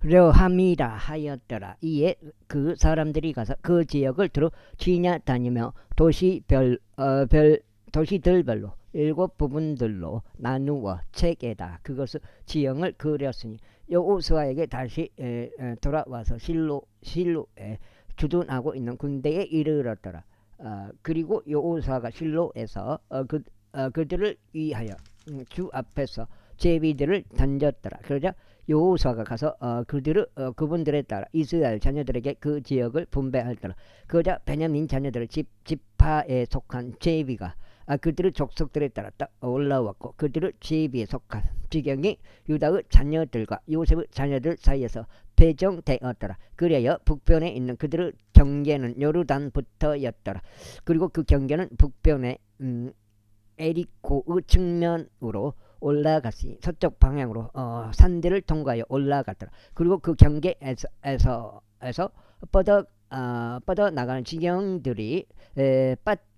함이라 하였더라. 이에 그 사람들이 가서 그 지역을 두루 지나다니며 도시들별로 7부분들로 나누어 책에다 그것을 지형을 그렸으니 여호수아에게 다시 돌아와서 실로에 주둔하고 있는 군대에 이르렀더라. 그리고 여호수아가 실로에서 그들을 위하여 주 앞에서 제비들을 던졌더라. 그러자 여호수아가 가서 그분들에 따라 이스라엘 자녀들에게 그 지역을 분배하더라. 그러자 베냐민 자녀들의 지파에 속한 제비가 그들의 족속들에 따라 올라왔고 그들의 제비에 속한 지경이 유다의 자녀들과 요셉의 자녀들 사이에서 배정되었더라. 그래야 북변에 있는 그들의 경계는 요르단부터였더라. 그리고 그 경계는 북변의 에리코의 측면으로 올라갔으니 서쪽 방향으로 산들을 통과하여 올라갔더라. 그리고 그 경계에서 뻗어 나가는 지경들이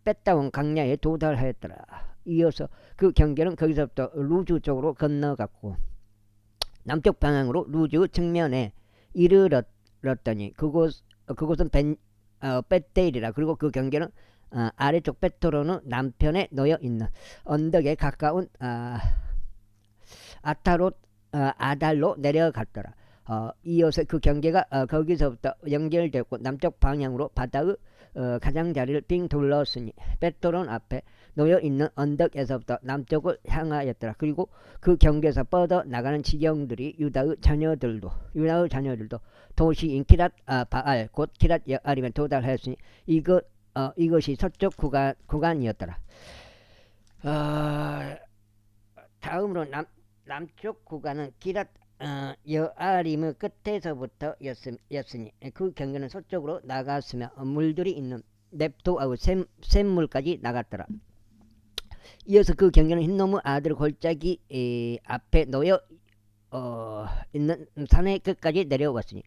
뺐다온 강야에 도달하였더라. 이어서 그 경계는 거기서부터 루즈 쪽으로 건너갔고 남쪽 방향으로 루즈 측면에 이르렀더니 그곳은 벳데일이라. 그리고 그 경계는 아래쪽 베토로는 남편에 놓여 있는 언덕에 가까운 아달로 내려갔더라. 이어서 그 경계가 거기서부터 연결되고 남쪽 방향으로 바다의 가장자리를 빙 둘렀으니 베토론 앞에 놓여 있는 언덕에서부터 남쪽을 향하였더라. 그리고 그 경계에서 뻗어 나가는 지경들이 유다의 자녀들도 도시인 키랏 바알 곧 키랏 여아림에 도달하였으니 이것이 서쪽 구간이었더라. 다음으로 남쪽 구간은 기랏 여아림의 끝에서부터 였으니 그 경계는 서쪽으로 나갔으며 물들이 있는 넵도하고 샘물까지 나갔더라. 이어서 그 경계는 흰놈의 아들 골짜기 앞에 놓여 있는 산의 끝까지 내려왔으니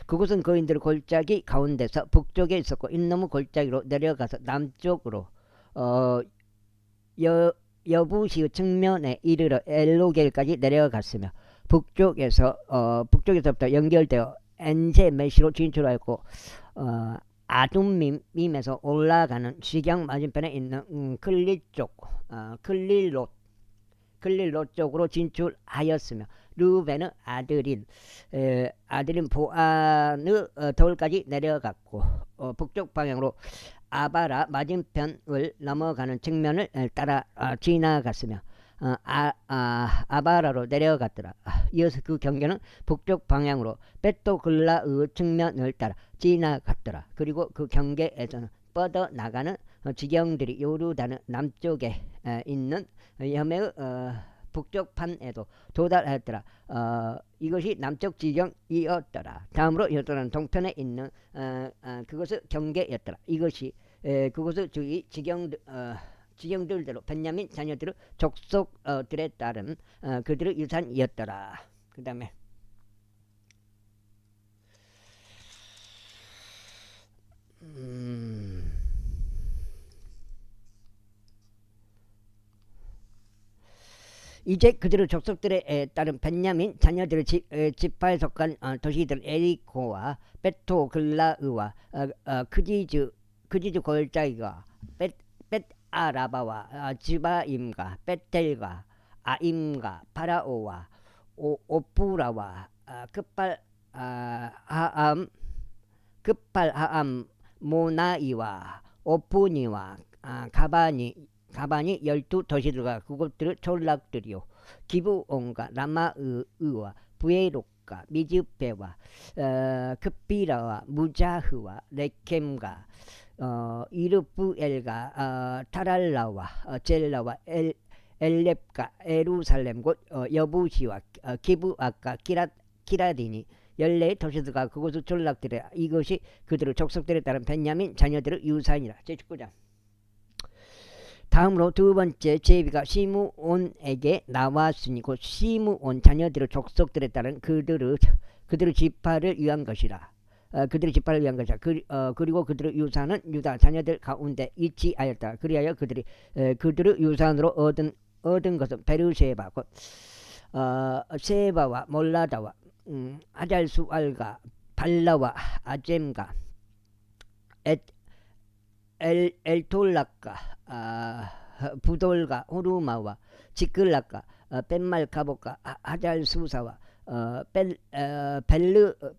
그곳은 거인들의 골짜기 가운데서 북쪽에 있었고 흰놈의 골짜기로 내려가서 남쪽으로 여부시의 측면에 이르러 엘로겔까지 내려갔으며 북쪽에서부터 연결되어 엔세메시로 진출하였고 아둠밈에서 올라가는 시경 맞은편에 있는 클릴롯 쪽으로 진출하였으며 르벤의 아들인 보안의 돌까지 내려갔고 북쪽 방향으로 아바라 맞은편을 넘어가는 측면을 따라 지나갔으며 아바라로 내려갔더라. 이어서 그 경계는 북쪽 방향으로 베토글라의 측면을 따라 지나갔더라. 그리고 그 경계에서는 뻗어 나가는 지경들이 요르단의 남쪽에 있는 여매의 북쪽 판에도 도달하였더라. 이것이 남쪽 지경이었더라. 다음으로 요르단 동편에 있는 그것의 경계였더라. 이것이 그것의 주위 지경들대로 베냐민 자녀들의 족속들에 따른 그들의 유산이었더라. 그 다음에 이제 그들의 족속들에 따른 베냐민 자녀들의 지파에 속한 도시들 에리코와 베토글라의와 크지즈 골짜기가 벳아라바와 지바임과 벳델과 아임과 파라오와 오프라와 급발하암 모나이와 오프니와 가바니 12도시들과 그곳들의 촌락들이요 기브온과 라마의와 부에롯과 미즈페와 급비라와 무자흐와 레켐과 이르프엘과 타랄라와 젤라와 엘렙과 에루살렘 곧 여부시와 기브아과 키라디니 14도시들과 그곳의 촌락들이라. 이것이 그들의 족속들에 따른 베냐민 자녀들의 유산이라. 제19장. 다음으로 두 번째 제비가 시므온에게 나왔으니 곧 시므온 자녀들의 족속들에 따른 그들의 지파를 위한 것이라. 그들의 지파를 위한 것이라. 그리고 그들의 유산은 유다 자녀들 가운데 있지하였다. 그리하여 그들의 유산으로 얻은 것은 베르세바 곧 세바와 몰라다와 아잘수알과 발라와 아젬과 엘톨락과 부돌과 호르마와 지클락과 벤말카복과 하잘수사와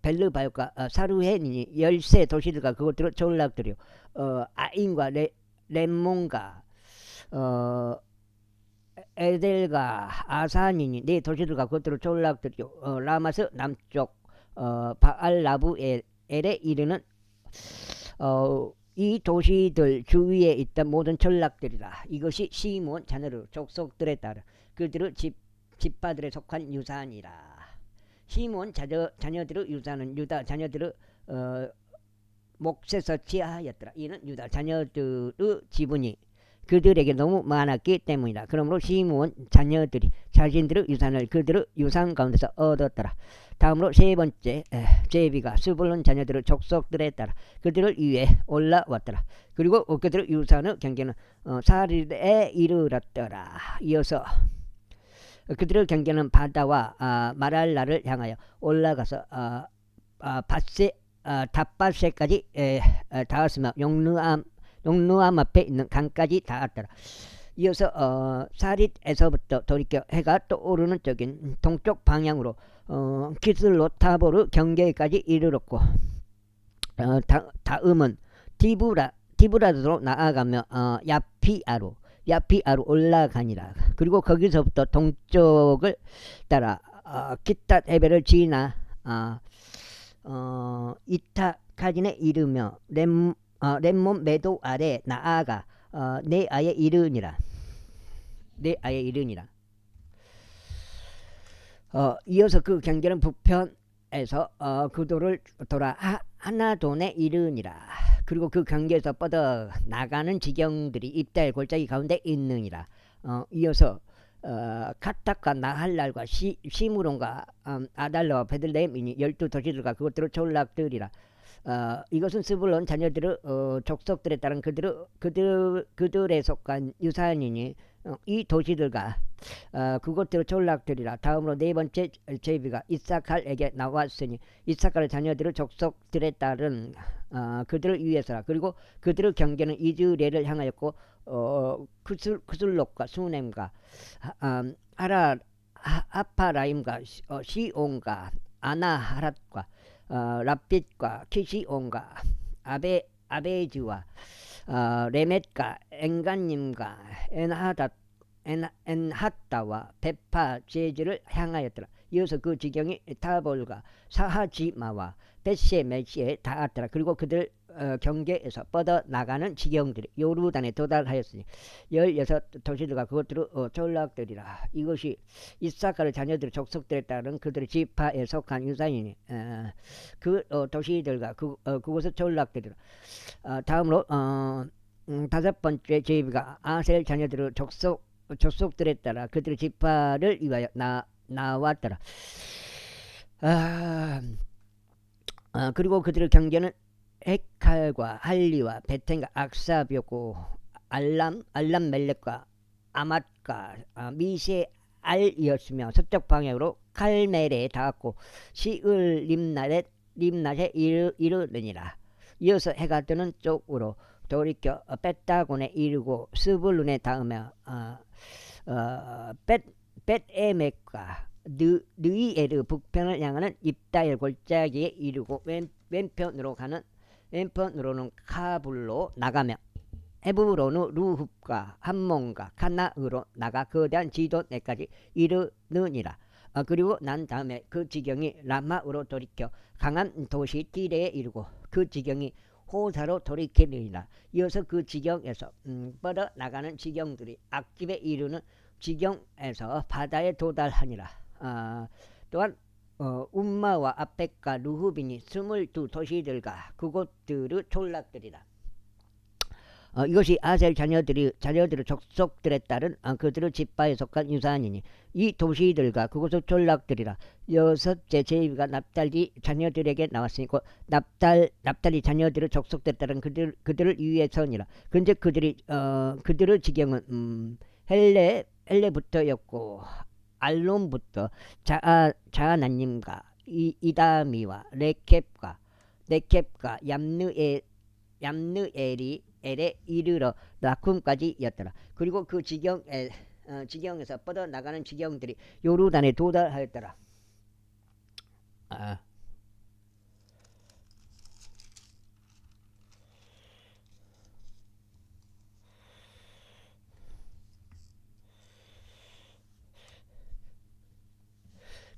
벨르바요과 사루헨이 13 도시들과 그것들을 졸락들이요. 아인과 렘몬과 에델과 아산이니 네 도시들과 그것들을 졸락들이요. 라마스 남쪽 바알라부엘에 이르는 이 도시들 주위에 있던 모든 전락들이라. 이것이 시므온 자녀들 족속들에 따라 그들의 집파들에 속한 유산이라. 시므온 자녀들의 유산은 유다 자녀들의 몫에서 취하였더라. 이는 유다 자녀들의 지분이 그들에게 너무 많았기 때문이다. 그러므로 시므온 자녀들이 자신들의 유산을 그들의 유산 가운데서 얻었더라. 다음으로 세 번째, 제비가 스불론 자녀들의 족속들에 따라 그들을 위해 올라왔더라. 그리고 그들의 유산의 경계는 사릴에 이르렀더라. 이어서 그들의 경계는 바다와 마랄라를 향하여 올라가서 닷바세까지 닿았으며 용르암 앞에 있는 강까지 닿았더라. 이어서 사릿에서부터 돌이켜 해가 떠오르는 쪽인 동쪽 방향으로 키슬로타보르 경계까지 이르렀고 다음은 디브라드로 나아가며 야피아로 올라가니라. 그리고 거기서부터 동쪽을 따라 기탓 해변을 지나 이타카진에 이르며 렘몬 매도 아래 나아가 네아에 이르니라. 이어서 그 경계는 북편에서 그도를 돌아 하나돈에 이르니라. 그리고 그 경계에서 뻗어 나가는 지경들이 입다엘 골짜기 가운데 있느니라. 이어서 카탁과 나할랄과 시므론과 아달라와 베들레헴이니 12도시들과 그것들의 졸락들이라. 이것은 스불론 자녀들의 족속들에 따른 그들에 속한 유산이니 이 도시들과 그것들의 졸락들이라. 다음으로 네 번째 제비가 이사칼에게 나왔으니 이사칼의 자녀들의 족속들에 따른 그들을 위해서라. 그리고 그들의 경계는 이즈레를 향하였고 쿠슬록과 수넴과 아파라임과 시온과 아나하랏과 랍빗과 키시온과 아베지와 레멧과 엔간님과 엔하다와 베파 제지를 향하였더라. 이어서 그 지경이 타볼과 사하지마와 벳세메시에 닿았더라. 그리고 그들 경계에서 뻗어 나가는 지경들이 요르단에 도달하였으니 16도시들과 그것들의 졸락들이라. 이것이 이사카의 자녀들의 족속들에 따른 그들의 지파에 속한 유산이니 그 도시들과 그곳의 졸락들이라. 다음으로 다섯 번째 제비가 아셀 자녀들의 족속들에 따라 그들의 지파를 위하여 나왔더라. 그리고 그들의 경계는 헷칼과 할리와 베텐과 악사비었고 알람멜렉과 아맛과 미세알이었으며 서쪽 방향으로 칼멜에 닿았고 시을 림낫에 이르느니라. 이어서 해가 뜨는 쪽으로 돌이켜 벳다곤에 이르고 스불룬에 닿으며 벳에멕과 느이에르 북편을 향하는 입다엘 골짜기에 이르고 왼편으로는 카불로 나가며 헤브론의 루흡과 함몬과 카나으로 나가 거대한 지도내까지 이르느니라. 그리고 난 다음에 그 지경이 라마으로 돌이켜 강한 도시 티레에 이르고 그 지경이 호사로 돌이키느니라. 이어서 그 지경에서 뻗어 나가는 지경들이 악집에 이르는 지경에서 바다에 도달하니라. 또한 움마와 아펙과 루후빈이 22도시들과 그곳들의 졸락들이라. 이것이 아셀 자녀들의 족속들에 따른 그들의 지파에 속한 유산이니 이 도시들과 그곳의 졸락들이라. 여섯째 제비가 납달리 자녀들에게 나왔으니 곧 납달리 자녀들의 족속들에 따른 그들을 위해서니라. 근데 그들의 지경은 헬레부터였고 알론부터 자아나님과 이다미와 레켑과 얌느엘이 엘에 이르러 라쿰까지였더라. 그리고 그 지경에서 뻗어나가는 지경들이 요르단에 도달하였더라.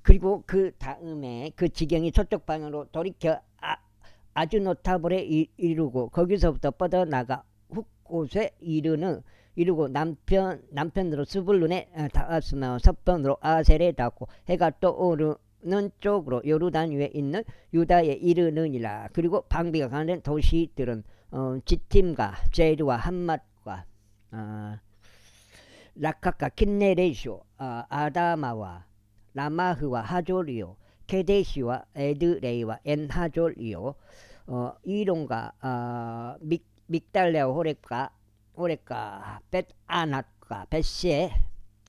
그리고 그 다음에 그 지경이 서쪽 방향으로 돌이켜 아주노타볼에 이르고 거기서부터 뻗어나가 훗곳에 이르고 남편으로 스불룬에 닿았으며 서편으로 아셀에 닿고 해가 떠오르는 쪽으로 요르단 위에 있는 유다에 이르느니라. 그리고 방비가 가는 도시들은 지팀과 제르와 함맛과 라카카 킨네레시오 아다마와 라마흐와 하졸이요 케데시와 에드레이와 엔하졸이요 이론과 믹달레와 호렉과 벳아낫과 벳시에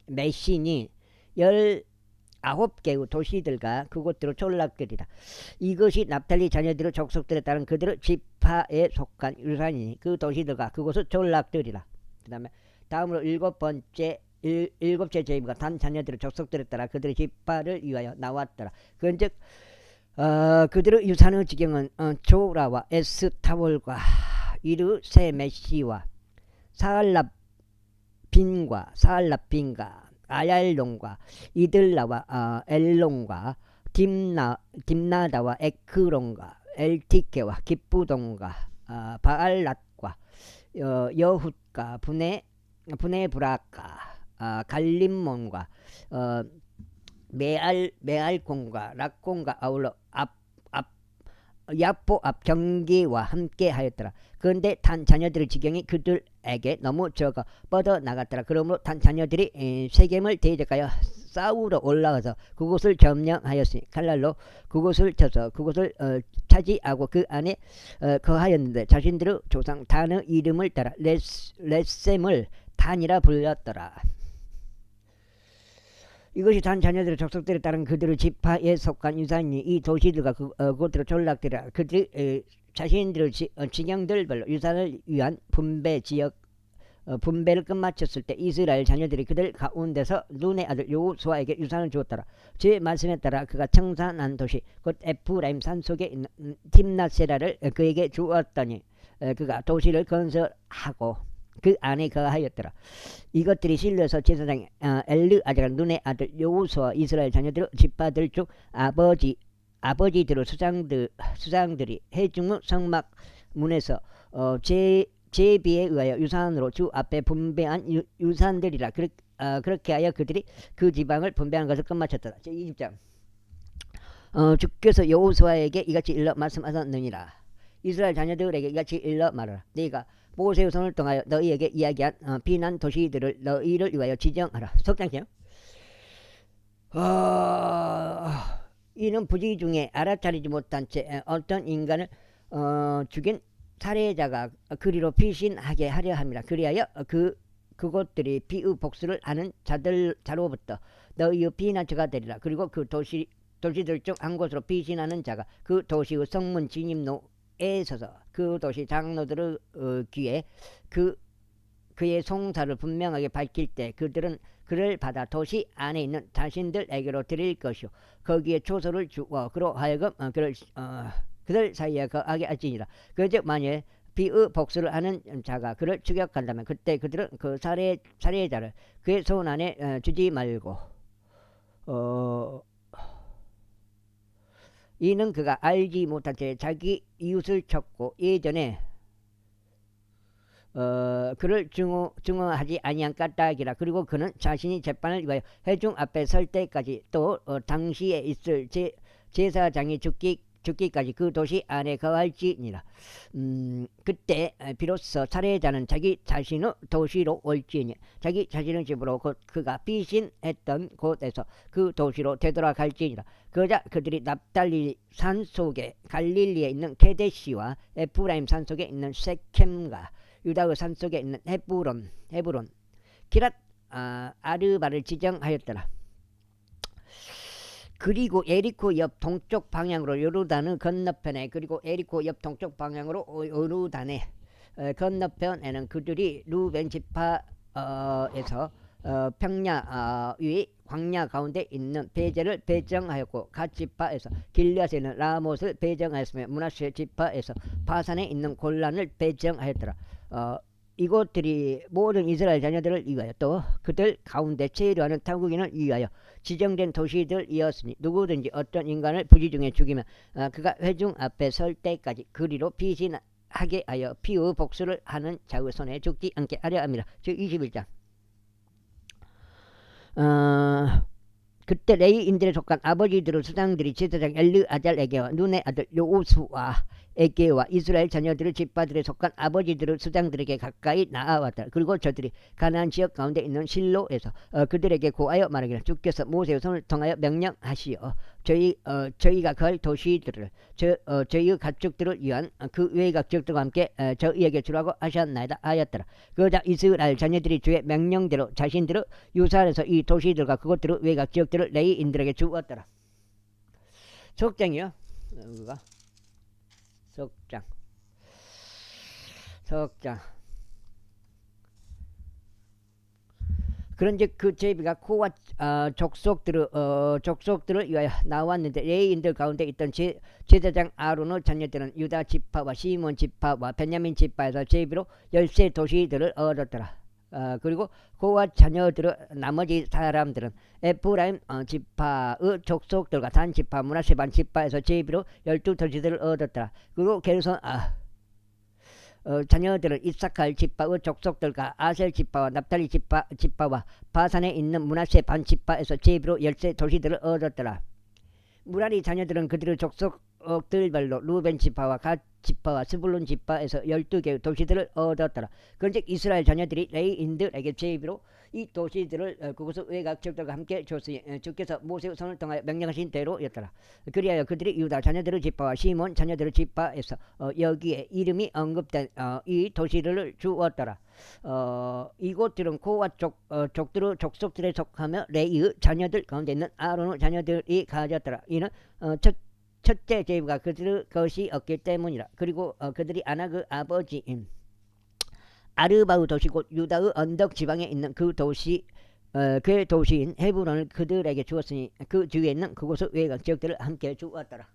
메시니 19개의 도시들과 그곳들을 졸락들이라. 이것이 납달리 자녀들의 족속들에 따른 그들의 지파에 속한 유산이니 그 도시들과 그곳을 졸락들이라. 그 다음에 다음으로 일곱째 제비가 단 자녀들의 족속들에 따라 그들의 지파를 위하여 나왔더라. 그런즉 그들의 유산의 지경은 조라와 에스타볼과 이르세메시와 사알랍빈과 아얄론과 이들라와 엘론과 딥나다와 에크론과 엘티케와 기쁘동과 바알랏과 여훗과 부네브라카 갈림몬과 메알콘과 락콘과 아울러 야포 앞 경기와 함께 하였더라. 그런데 단 자녀들의 지경이 그들에게 너무 적어 뻗어 나갔더라. 그러므로 단 자녀들이 세겜을 대적하여 싸우러 올라가서 그곳을 점령하였으니 칼날로 그곳을 쳐서 그곳을 차지하고 그 안에 거하였는데 자신들의 조상 단의 이름을 따라 레셈을 단이라 불렸더라. 이것이 단 자녀들의 족속들에 따른 그들의 지파에 속한 유산이 이 도시들과 그곳들의 졸락들이라. 그들이 자신들의 지경들별로 유산을 위한 분배를 끝마쳤을 때 이스라엘 자녀들이 그들 가운데서 눈의 아들 여호수아에게 유산을 주었더라. 제 말씀에 따라 그가 청산한 도시 곧 에프라임 산속에 있는 tim나세라를 그에게 주었더니 그가 도시를 건설하고 그 안에 거하였더라. 이것들이 실로에서 제사장 엘르아자가 눈의 아들 여호수아 이스라엘 자녀들 지파들 중 아버지들의 수장들이 해중의 성막 문에서 제비에 의하여 유산으로 주 앞에 분배한 유산들이라. 그렇게 하여 그들이 그 지방을 분배하는 것을 끝마쳤더라. 제20장 주께서 여호수아에게 이같이 일러 말씀하셨느니라. 이스라엘 자녀들에게 이같이 일러 말하라. 네가 모세의 손을 통하여 너희에게 이야기한 비난 도시들을 너희를 위하여 지정하라. 석장이요. 이는 부지 중에 알아차리지 못한 채 어떤 인간을 죽인 살해자가 그리로 피신하게 하려 함이라. 그리하여 그것들이 비의 복수를 하는 자로부터 너희의 비난처가 되리라. 그리고 그 도시들 중 한 곳으로 피신하는 자가 그 도시의 성문 진입로에 서서 그 도시 장로들의 귀에 그의 송사를 분명하게 밝힐 때 그들은 그를 받아 도시 안에 있는 자신들에게로 드릴 것이요 거기에 초소를 주어 그로 하여금 그들 사이에 거하게 할지니라. 그즉 만일 비의 복수를 하는 자가 그를 추격한다면 그때 그들은 그 살해자를 그의 손 안에 주지 말고 이는 그가 알지 못한 채 자기 이웃을 쳤고 예전에 그를 증오하지 아니한 까닭이라. 그리고 그는 자신이 재판을 위하여 회중 앞에 설 때까지 또 당시에 있을 제사장이 죽기까지 그 도시 안에 거할지니라. 그때 비로소 살해자는 자기 자신의 도시로 올지니 자기 자신의 집으로 곧 그가 피신했던 곳에서 그 도시로 되돌아갈지니라. 그러자 그들이 납달리 산속에 갈릴리에 있는 케데시와 에프라임 산속에 있는 세켐과 유다의 산속에 있는 헤브론 기랏 아르바를 지정하였더라. 그리고 에리코 옆 동쪽 방향으로 요르단은 건너편에, 그리고 에리코 옆 동쪽 방향으로 요르단의 건너편에는 그들이 루벤 지파에서 평야 위 광야 가운데 있는 베제를 배정하였고, 갓 지파에서 길앗에 있는 라못을 배정하였으며 므낫세 지파에서 바산에 있는 골란을 배정하였더라. 이곳들이 모든 이스라엘 자녀들을 위하여 또 그들 가운데 체류하는 타국인을 위하여 지정된 도시들이었으니, 누구든지 어떤 인간을 부지 중에 죽이면 그가 회중 앞에 설 때까지 그리로 피신하게 하여 피의 복수를 하는 자의 손에 죽지 않게 하려 합니다. 즉 21장. 그때 레위인들에 속한 아버지들의 수장들이 제사장 엘르아잘에게와 눈의 아들 요수아에게와 이스라엘 자녀들의 집파들에 속한 아버지들의 수장들에게 가까이 나아왔다. 그리고 저들이 가나안 지역 가운데 있는 실로에서 그들에게 고하여 말하기를, 주께서 모세의 손을 통하여 명령하시어 저희가 걸 도시들을 저희의 가축들을 위한 그 외의 지역들과 함께 저희에게 주라고 하셨나이다 하였더라. 그러자 이스라엘 자녀들이 주의 명령대로 자신들의 유산에서 이 도시들과 그것들의 외의 지역들을 레위인들에게 주었더라. 속장이요. 속장. 그런즉 그 제비가 코와 족속들을 위하여 나왔는데, 레위인들 가운데 있던 제사장 아론의 자녀들은 유다 지파와 시몬 지파와 베냐민 지파에서 제비로 13 도시들을 얻었더라. 그리고 고와 자녀들의 나머지 사람들은 에프라임 지파의 족속들과 단 지파, 므낫세 반 지파에서 제비로 12 도시들을 얻었더라. 그리고 게르손 자녀들은 이사칼 지파의 족속들과 아셀 지파와 납달리 지파와 바산에 있는 므낫세 반 지파에서 제비로 13 도시들을 얻었더라. 무라리 자녀들은 그들의 족속들별로 루벤 지파와 갓 지파와 스불론 지파에서 12개의 도시들을 얻었더라. 그런즉 이스라엘 자녀들이 레위인들에게 제비로 이 도시들을 그곳의 외곽 지역들과 함께 줬으니 주께서 모세의 손을 통하여 명령하신 대로였더라. 그리하여 그들이 유다 자녀들의 지파와 시몬 자녀들의 지파에서 여기에 이름이 언급된 이 도시들을 주었더라. 이곳들은 고와 족들의 족속들에 속하며 레위의 자녀들 가운데 있는 아론의 자녀들이 가졌더라. 이는 첫째 제비가 그들의 것이 없기 때문이라. 그리고 그들이 아낙의 아버지인 아르바의 도시 곧 유다의 언덕 지방에 있는 그 도시 그 도시인 헤브론을 그들에게 주었으니 그 주위에 있는 그곳의 외곽 지역들을 함께 주었더라.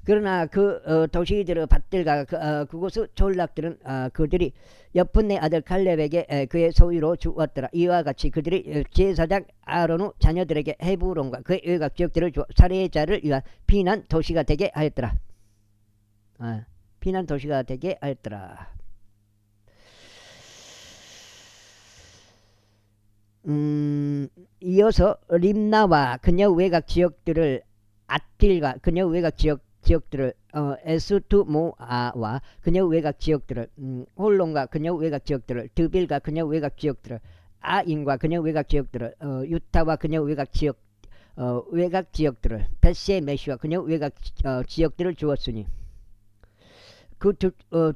그러나 그 도시들의 밭들과 그곳의 졸락들은 그들이 여푼네 아들 갈렙에게 그의 소유로 주었더라. 이와 같이 그들이 제사장 아론의 자녀들에게 헤브론과 그의 외곽 지역들을 주어 살해자를 위한 피난 도시가 되게 하였더라. 피난 도시가 되게 하였더라. 이어서 림나와 그녀 외곽 지역들을, 앗딜과 그녀 외곽 지역들을, 에스투모아와 그녀 외곽 지역들을, 홀론과 그녀 외곽 지역들을, 드빌과 그녀 외곽 지역들을, 아인과 그녀 외곽 지역들을, 유타와 그녀 외곽 지역들을, 벳세메시와 그녀 외곽 지역들을 주었으니 그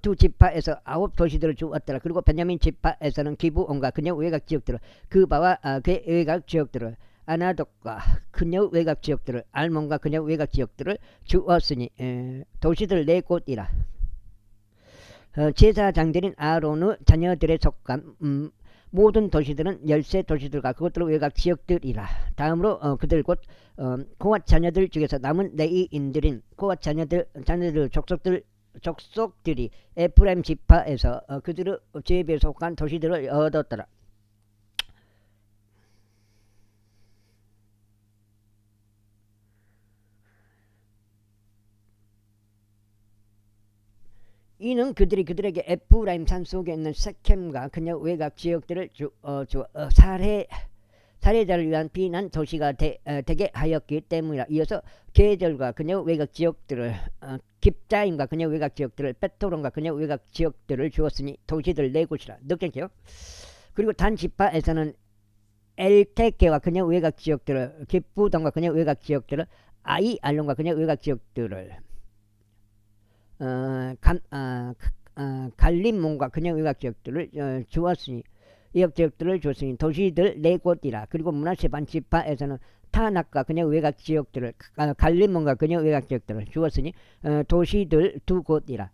두 지파에서 9 도시들을 주었더라. 그리고 베냐민 지파에서는 기브온과 그녀 외곽 지역들을, 그바와 그의 외곽 지역들을, 아나독과 그녀 외곽 지역들을, 알몬과 그녀 외곽 지역들을 주었으니 도시들 4곳이라. 제사장들인 아론의 자녀들에 속한 모든 도시들은 13 도시들과 그것들의 외곽 지역들이라. 다음으로 그들 곧 고앗 자녀들 중에서 남은 레위인들인 고앗 자녀들 족속들이 에프라임 지파에서 그들의 제비에 속한 도시들을 얻었더라. 이는 그들이 그들에게 에프라임 산 속에 있는 세켐과 그녀 외곽 지역들을 살해자를 위한 피난 도시가 되게 하였기 때문이라. 이어서 게절과 그녀 외곽 지역들을, 깁자임과 그녀 외곽 지역들을, 베토론과 그녀 외곽 지역들을 주었으니 도시들 4곳이라. 느꼈죠? 그리고 단 지파에서는 엘테케와 그녀 외곽 지역들을, 기부동과 그녀 외곽 지역들을, 아이 알론과 그녀 외곽 지역들을, 갈림몬과 그녀 외곽 지역들을 주었으니 지역들을 주었으니 도시들 네 곳이라. 그리고 므낫세 반지파에서는 타낙과 그녀 외곽 지역들을 갈림몬과 그녀 외곽 지역들을 주었으니 도시들 두 곳이라.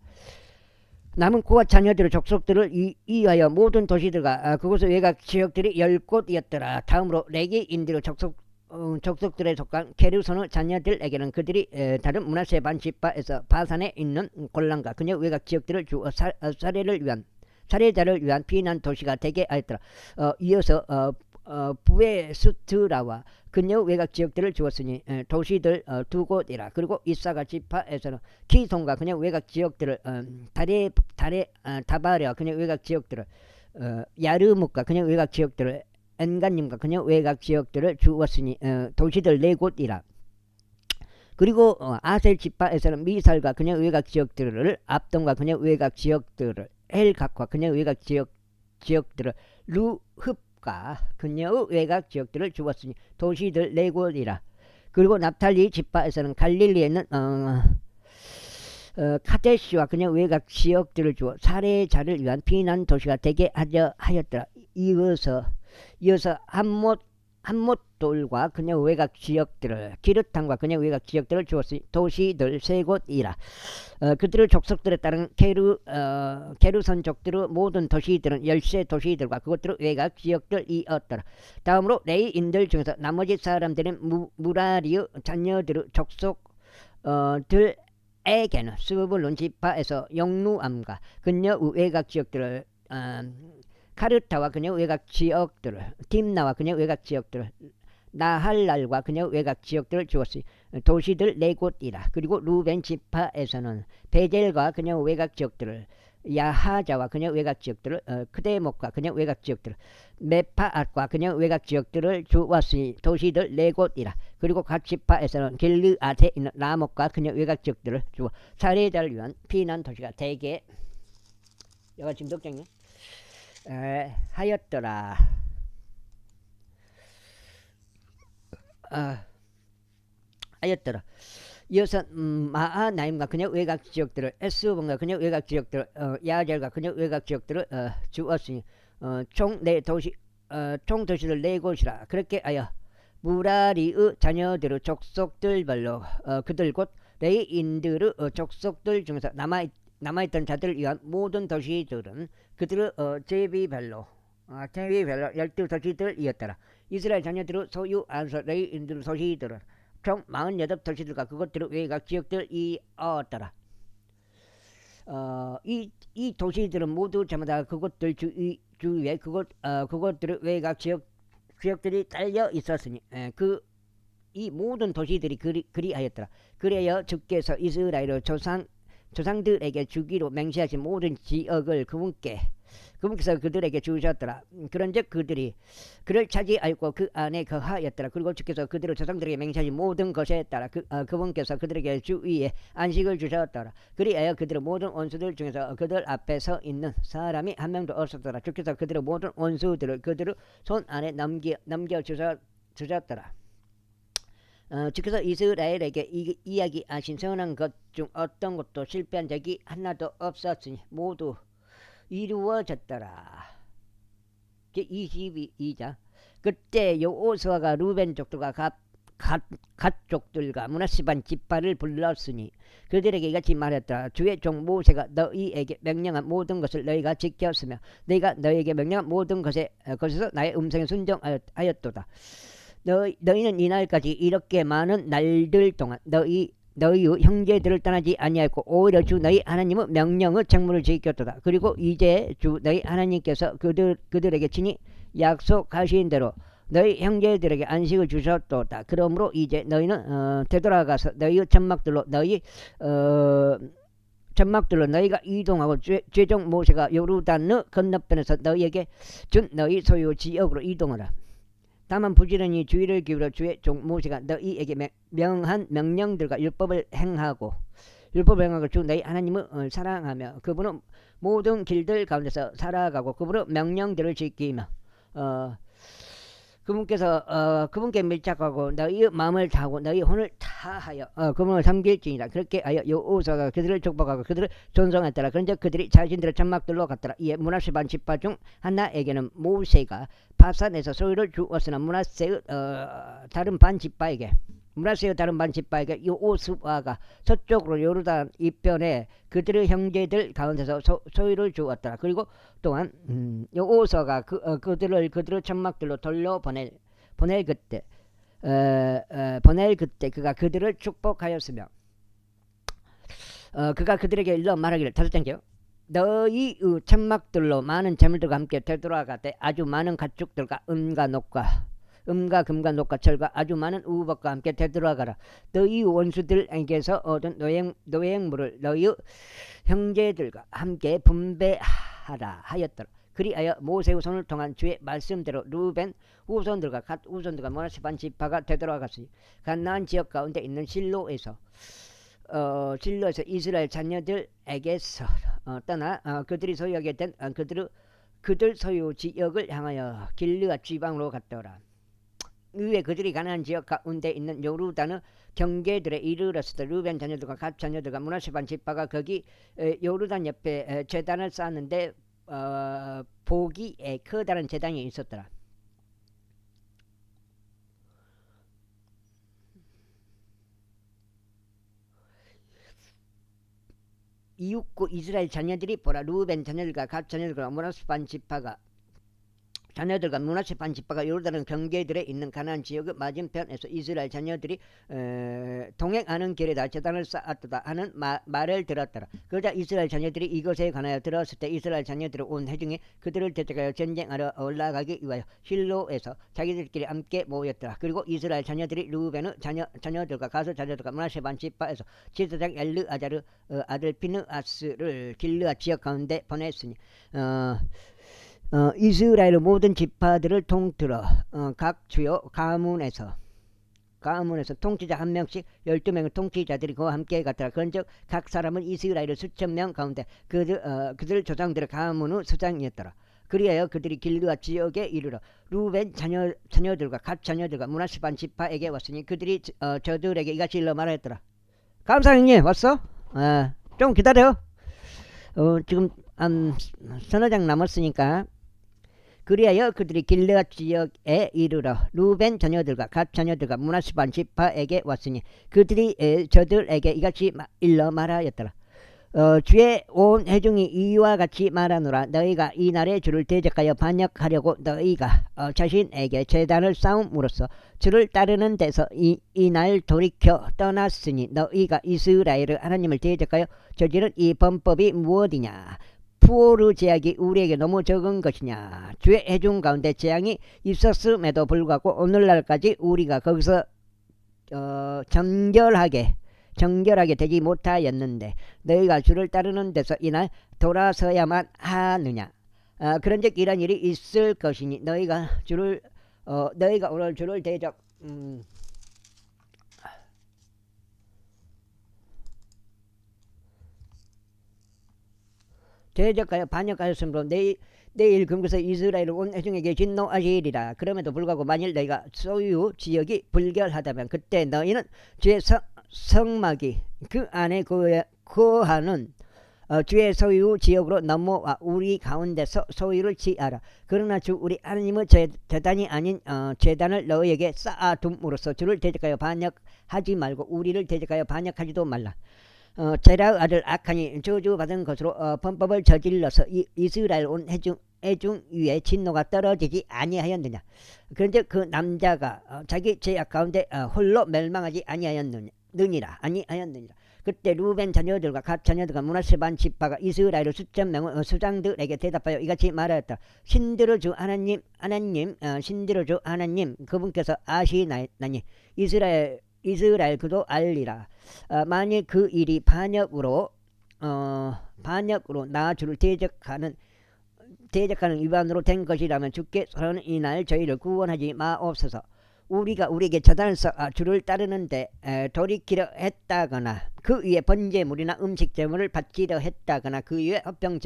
남은 그와 자녀들의 족속들을 이하여 모든 도시들과 그곳의 외곽 지역들이 10곳이었더라. 다음으로 레기 인디로 족속들에 속한 게르손의 자녀들에게는 그들이 다른 므낫세 반지파에서 바산에 있는 골란과 그녀 외곽 지역들을 주어 살해자를 위한 피난 도시가 되게 하였더라. 이어서 부에스트라와 그녀 외곽 지역들을 주었으니 도시들 두 곳이라. 그리고 이사가 지파에서는 키손과 그녀 외곽 지역들을 다바레와 그녀 외곽 지역들을 야르묵과 그녀 외곽 지역들을 엔간님과 그녀 외곽 지역들을 주었으니 도시들 네 곳이라. 그리고 아셀 지파에서는 미살과 그녀 외곽 지역들을 압동과 그녀 외곽 지역들을 헬각과 그녀 외곽 지역들을 루흡과 그녀의 외곽 지역들을 주었으니 도시들 네 곳이라. 그리고 납탈리 지파에서는 갈릴리에 있는 카데시와 그녀 외곽 지역들을 주어 살해자를 위한 피난 도시가 되게 하였더라. 이어서 한못돌과 그녀 외곽 지역들을 기르탄과 그녀 외곽 지역들을 주었으니 도시들 세 곳이라. 그들의 족속들에 따른 게르선족들의 모든 도시들은 10세 도시들과 그것들의 외곽 지역들이었더라. 다음으로 레이인들 중에서 나머지 사람들은 무라리의 자녀들의 족속들에게는 스불론 지파에서 영루암과 그녀 외곽 지역들을 카르타와 그녀 외곽 지역들을 딥나와 그녀 외곽 지역들을 나할랄과 그녀 외곽 지역들을 주었으니 도시들 네 곳이라. 그리고 루벤 지파에서는 베젤과 그녀 외곽 지역들을 야하자와 그녀 외곽 지역들을 크데목과 그녀 외곽 지역들을 메파앗과 그녀 외곽 지역들을 주었으니 도시들 네 곳이라. 그리고 갓 지파에서는 길르앗에 있는 라목과 그녀 외곽 지역들을 주어 살해자를 위한 피난 도시가 되게 여가 진독장님 하였더라. 하였더라. 이어서 마하나임과 그녀 외곽 지역들을 에스본과 그녀 외곽 지역들을 야젤과 그녀 외곽 지역들을 주었으니 총 도시들 네 곳이라. 그렇게 하여 무라리의 자녀들의 족속들별로 그들 곧 레이인들의 족속들 중에서 남아있던 자들을 위한 모든 도시들은 그들의 제비별로 12도시들이었더라. 이스라엘 자녀들의 소유하여서 레이인들의 도시들은 총 48도시들과 그것들의 외곽 지역들이었더라. 이 도시들은 모두 저마다 그것들 주위에 그것들의 외곽 지역들이 딸려 있었으니 이 모든 도시들이 그리하였더라. 그래야 주께서 이스라엘의 조상들에게 주기로 맹세하신 모든 지역을 그분께서 그들에게 주셨더라. 그런즉 그들이 그를 차지하였고 그 안에 거하였더라. 그리고 주께서 그들의 조상들에게 맹세하신 모든 것에 따라 그분께서 그들에게 주위에 안식을 주셨더라. 그리하여 그들의 모든 원수들 중에서 그들 앞에 서 있는 사람이 한 명도 없었더라. 주께서 그들의 모든 원수들을 그들의 손 안에 넘겨주셨더라. 주께서 이스라엘에게 이야기하신 선한 것 중 어떤 것도 실패한 적이 하나도 없었으니 모두 이루어졌더라. 22장. 그때 여호수아가 루벤 족들과 갓 족들과 므낫세 반 지파를 불렀으니 그들에게 이같이 말했더라. 주의 종 모세가 너희에게 명령한 모든 것을 너희가 지켰으며 너희가 너희에게 명령한 모든 것에서 나의 음성에 순종하였도다. 너희는 이날까지 이렇게 많은 날들 동안 너희의 형제들을 떠나지 아니하였고 오히려 주 너희 하나님의 명령의 책무를 지켰도다. 그리고 이제 주 너희 하나님께서 그들에게 친히 약속하신 대로 너희 형제들에게 안식을 주셨도다. 그러므로 이제 너희는 되돌아가서 너희의 천막들로 너희가 이동하고 최종 모세가 요르단의 건너편에서 너희에게 준 너희 소유 지역으로 이동하라. 다만 부지런히 주의를 기울여 주의 종 모세가 너희에게 명한 명령들과 율법을 행하고 주 너희 하나님을 사랑하며 그분의 모든 길들 가운데서 살아가고 그분의 명령들을 지키며 그분께 밀착하고 너희의 마음을 다하고 너희 혼을 다 하하여 그분을 섬길지니라. 그렇게 하여 여호수아가 그들을 축복하고 그들을 존성했더라. 그런즉 그들이 자신들의 장막들로 갔더라. 이에 므낫세 반 지파 중 하나에게는 모세가 바산에서 소유를 주었으나 므낫세의 다른 반 지파에게 므낫세의 다른 반 지파에게 여호수아가 서쪽으로 요르단 이편에 그들의 형제들 가운데서 소유를 주었더라. 그리고 또한 여호수아가 그들의 장막들로 돌려 보낼 그때 그가 그들을 축복하였으며 그가 그들에게 일러 말하기를 다섯 장째요. 너희 천막들로 많은 재물들과 함께 되돌아가되 아주 많은 가축들과 금과 녹과 철과 아주 많은 우복과 함께 되돌아가라. 너희 원수들에게서 얻은 노획물을 너희 형제들과 함께 분배하라 하였더라. 그리하여 모세의 손을 통한 주의 말씀대로 루벤 후손들과 갓 후손들과 므낫세 반 지파가 되돌아갔으니 가나안 지역 가운데 있는 실로에서 이스라엘 자녀들에게서 떠나 그들이 소유하게 된 그들 소유 지역을 향하여 길르앗 지방으로 갔더라. 이후에 그들이 가나안 지역 가운데 있는 요르단의 경계들에 이르렀을 때 루벤 자녀들과 갓 자녀들과 므낫세 반 지파가 거기 요르단 옆에 제단을 쌓았는데 보기에 커다란 제단이 있었더라. 이웃고 이스라엘 자녀들이 보라. 루벤 자녀들과 갓 자녀들과 므낫세 반 지파가 자녀들과 므낫세 반 지파가 요르단 경계들에 있는 가나안 지역의 맞은편에서 이스라엘 자녀들이 동행하는 길에다 제단을 쌓았다 하는 말을 들었더라. 그러자 이스라엘 자녀들이 이것에 관하여 들었을 때 이스라엘 자녀들이 온 회중이 그들을 대적하여 전쟁하러 올라가기 위하여 실로에서 자기들끼리 함께 모였더라. 그리고 이스라엘 자녀들이 루벤의 자녀들과 가수 자녀들과 므낫세 반 지파에서 지사장 엘르아자르 아들 비느하스를 길르앗 지역 가운데 보냈으니 이스라엘의 모든 지파들을 통틀어 각 주요 가문에서 통치자 한 명씩 12명의 통치자들이 그와 함께 갔더라. 그런즉 각 사람은 이스라엘의 수천 명 가운데 그들 조상들의 가문의 수장이었더라. 그리하여 그들이 길르앗 지역에 이르러 루벤 자녀들과 갓 자녀들과 므낫세 반 지파에게 왔으니 그들이 저들에게 이같이 일러 말하였더라. 감사형님 왔어? 좀 기다려. 지금 한 서너 장 남았으니까. 그리하여 그들이 길르앗 지역에 이르러 루벤 자녀들과 갓 자녀들과 므낫세 반 지파에게 왔으니 그들이 저들에게 이같이 일러 말하였더라. 주의 온 회중이 이와 같이 말하노라. 너희가 이 날에 주를 대적하여 반역하려고 너희가 자신에게 제단을 쌓음으로써 주를 따르는 데서 이 날 돌이켜 떠났으니 너희가 이스라엘의 하나님을 대적하여 저지른 이 범법이 무엇이냐? 푸오르 제약이 우리에게 너무 적은 것이냐? 주의 회중 가운데 재앙이 있었음에도 불구하고 오늘날까지 우리가 거기서 정결하게 되지 못하였는데 너희가 주를 따르는 데서 이날 돌아서야만 하느냐? 그런즉 이런 일이 있을 것이니 너희가 오늘 주를 대적하여 반역하였으므로 내일 금에서 이스라엘 온 회중에게 진노하시리라. 그럼에도 불구하고 만일 너희가 소유 지역이 불결하다면 그때 너희는 주의 성막이 그 안에 거하는 주의 소유 지역으로 넘어와 우리 가운데서 소유를 취하라. 그러나 주 우리 하나님의 제단이 아닌 제단을 너희에게 쌓아둠으로써 주를 대적하여 반역하지 말고 우리를 대적하여 반역하지도 말라. 제라의 아들 아칸이 저주받은 것으로 범법을 저질러서 이스라엘 온 회중 위에 진노가 떨어지지 아니하였느냐? 그런데 그 남자가 자기 죄악 가운데 홀로 멸망하지 아니하였느니라. 그때 루벤 자녀들과 갓 자녀들과 므낫세 반 지파가 이스라엘의 수천 명의 수장들에게 대답하여 이같이 말하였다. 신들의 주 하나님 그분께서 아시나니 이스라엘 그도 알리라. 만일 그 일이 반역으로 나 주를 대적하는 위반으로 된 것이라면 주께서는 이날 저희를 구원하지 마옵소서. 우리가 우리에게 제단을 쌓아 주를 따르는데 돌이키려 했다거나 그 위에 번제물이나 음식 제물을 바치려 했다거나 그 위에 합병